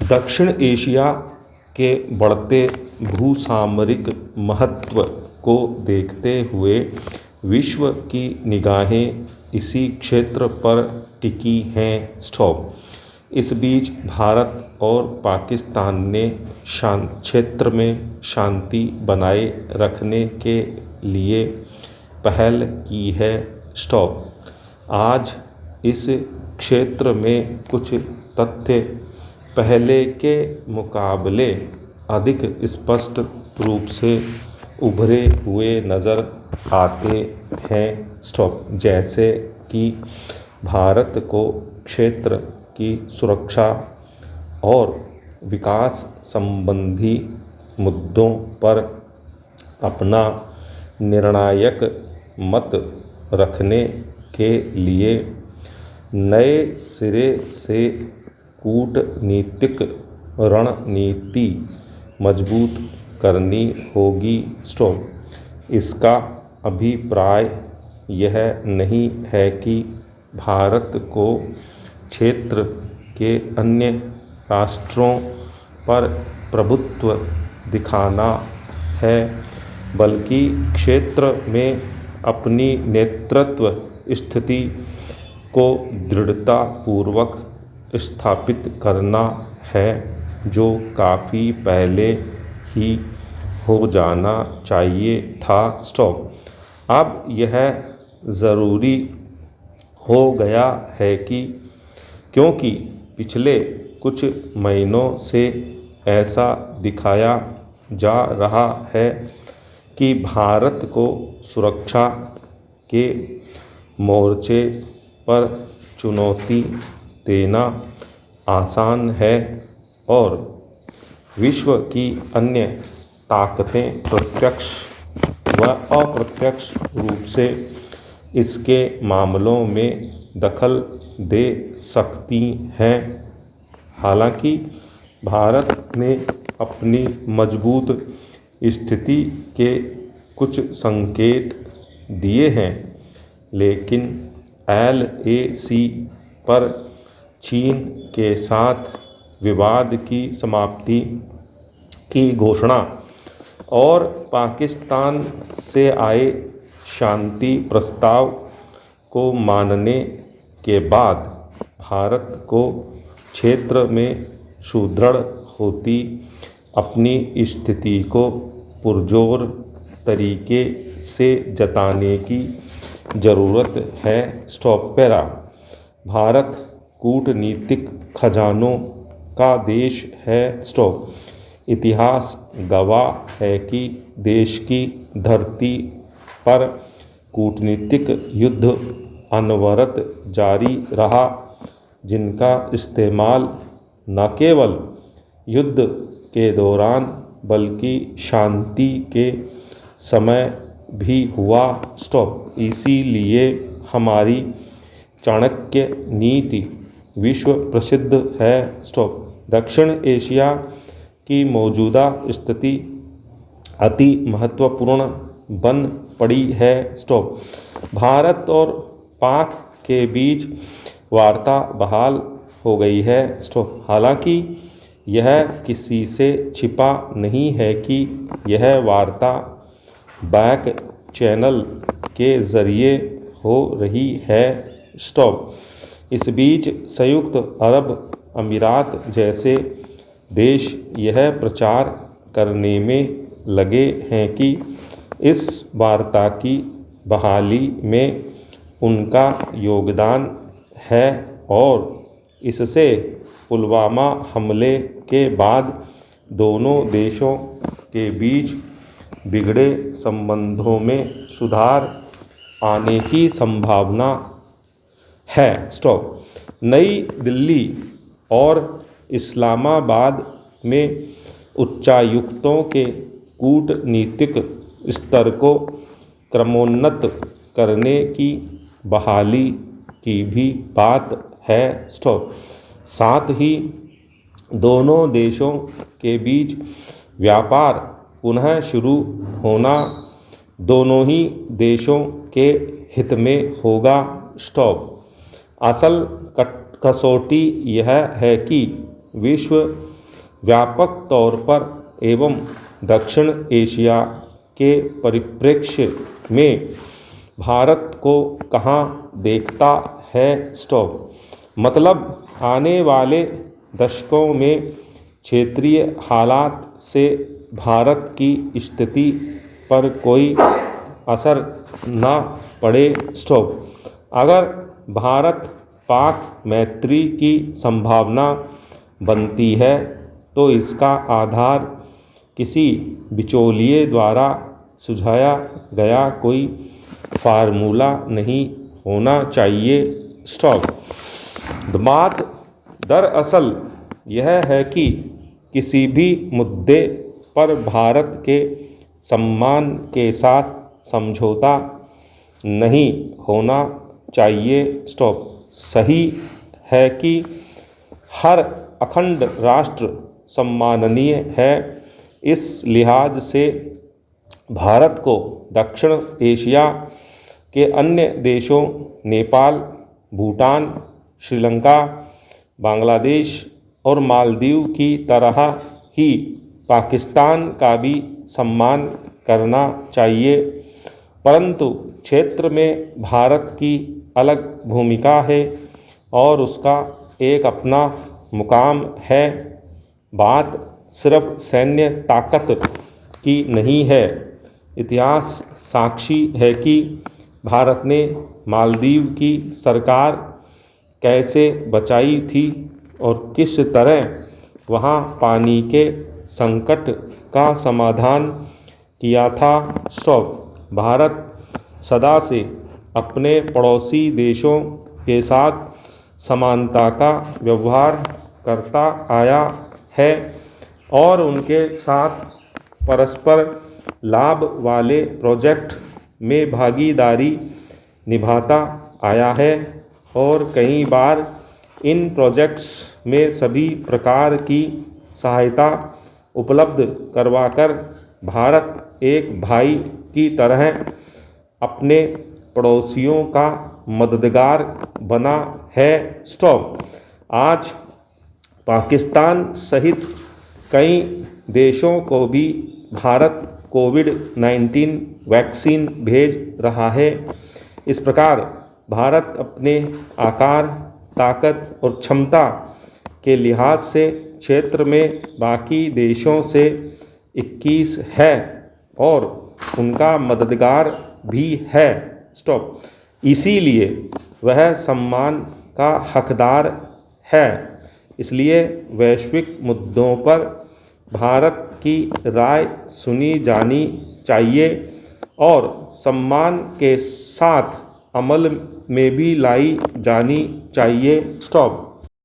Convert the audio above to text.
दक्षिण एशिया के बढ़ते भूसामरिक महत्व को देखते हुए विश्व की निगाहें इसी क्षेत्र पर टिकी हैं। इस बीच भारत और पाकिस्तान ने क्षेत्र में शांति बनाए रखने के लिए पहल की है। आज इस क्षेत्र में कुछ तथ्य पहले के मुकाबले अधिक स्पष्ट रूप से उभरे हुए नज़र आते हैं। जैसे कि भारत को क्षेत्र की सुरक्षा और विकास संबंधी मुद्दों पर अपना निर्णायक मत रखने के लिए नए सिरे से कूटनीतिक रणनीति मजबूत करनी होगी। इसका अभिप्राय यह नहीं है कि भारत को क्षेत्र के अन्य राष्ट्रों पर प्रभुत्व दिखाना है, बल्कि क्षेत्र में अपनी नेतृत्व स्थिति को दृढ़तापूर्वक स्थापित करना है, जो काफ़ी पहले ही हो जाना चाहिए था। अब यह ज़रूरी हो गया है कि क्योंकि पिछले कुछ महीनों से ऐसा दिखाया जा रहा है कि भारत को सुरक्षा के मोर्चे पर चुनौती देना आसान है और विश्व की अन्य ताकतें प्रत्यक्ष व अप्रत्यक्ष रूप से इसके मामलों में दखल दे सकती हैं। हालांकि भारत ने अपनी मजबूत स्थिति के कुछ संकेत दिए हैं, लेकिन LAC पर चीन के साथ विवाद की समाप्ति की घोषणा और पाकिस्तान से आए शांति प्रस्ताव को मानने के बाद भारत को क्षेत्र में सुदृढ़ होती अपनी स्थिति को पुरजोर तरीके से जताने की ज़रूरत है। भारत कूटनीतिक खजानों का देश है। इतिहास गवाह है कि देश की धरती पर कूटनीतिक युद्ध अनवरत जारी रहा, जिनका इस्तेमाल न केवल युद्ध के दौरान बल्कि शांति के समय भी हुआ। इसीलिए हमारी चाणक्य नीति विश्व प्रसिद्ध है। दक्षिण एशिया की मौजूदा स्थिति अति महत्वपूर्ण बन पड़ी है। भारत और पाक के बीच वार्ता बहाल हो गई है। हालांकि यह किसी से छिपा नहीं है कि यह वार्ता बैक चैनल के ज़रिए हो रही है। इस बीच संयुक्त अरब अमीरात जैसे देश यह प्रचार करने में लगे हैं कि इस वार्ता की बहाली में उनका योगदान है और इससे पुलवामा हमले के बाद दोनों देशों के बीच बिगड़े संबंधों में सुधार आने की संभावना है। नई दिल्ली और इस्लामाबाद में उच्चायुक्तों के कूटनीतिक स्तर को क्रमोन्नत करने की बहाली की भी बात है। साथ ही दोनों देशों के बीच व्यापार पुनः शुरू होना दोनों ही देशों के हित में होगा। असल कसौटी यह है कि विश्व व्यापक तौर पर एवं दक्षिण एशिया के परिप्रेक्ष्य में भारत को कहाँ देखता है? स्टॉप। मतलब आने वाले दशकों में क्षेत्रीय हालात से भारत की स्थिति पर कोई असर न पड़े। स्टॉप। अगर भारत पाक मैत्री की संभावना बनती है तो इसका आधार किसी बिचौलिए द्वारा सुझाया गया कोई फार्मूला नहीं होना चाहिए। स्टॉप। बात दरअसल यह है कि किसी भी मुद्दे पर भारत के सम्मान के साथ समझौता नहीं होना चाहिए। स्टॉप। सही है कि हर अखंड राष्ट्र सम्माननीय है। इस लिहाज से भारत को दक्षिण एशिया के अन्य देशों नेपाल, भूटान, श्रीलंका, बांग्लादेश और मालदीव की तरह ही पाकिस्तान का भी सम्मान करना चाहिए। परंतु क्षेत्र में भारत की अलग भूमिका है और उसका एक अपना मुकाम है। बात सिर्फ सैन्य ताकत की नहीं है। इतिहास साक्षी है कि भारत ने मालदीव की सरकार कैसे बचाई थी और किस तरह वहाँ पानी के संकट का समाधान किया था। स्टॉप। भारत सदा से अपने पड़ोसी देशों के साथ समानता का व्यवहार करता आया है और उनके साथ परस्पर लाभ वाले प्रोजेक्ट में भागीदारी निभाता आया है और कई बार इन प्रोजेक्ट्स में सभी प्रकार की सहायता उपलब्ध करवाकर भारत एक भाई की तरह अपने पड़ोसियों का मददगार बना है। स्टॉप। आज पाकिस्तान सहित कई देशों को भी भारत कोविड-19 वैक्सीन भेज रहा है। इस प्रकार भारत अपने आकार, ताकत और क्षमता के लिहाज से क्षेत्र में बाकी देशों से 21 है और उनका मददगार भी है। स्टॉप। इसीलिए वह सम्मान का हकदार है। इसलिए वैश्विक मुद्दों पर भारत की राय सुनी जानी चाहिए और सम्मान के साथ अमल में भी लाई जानी चाहिए। स्टॉप।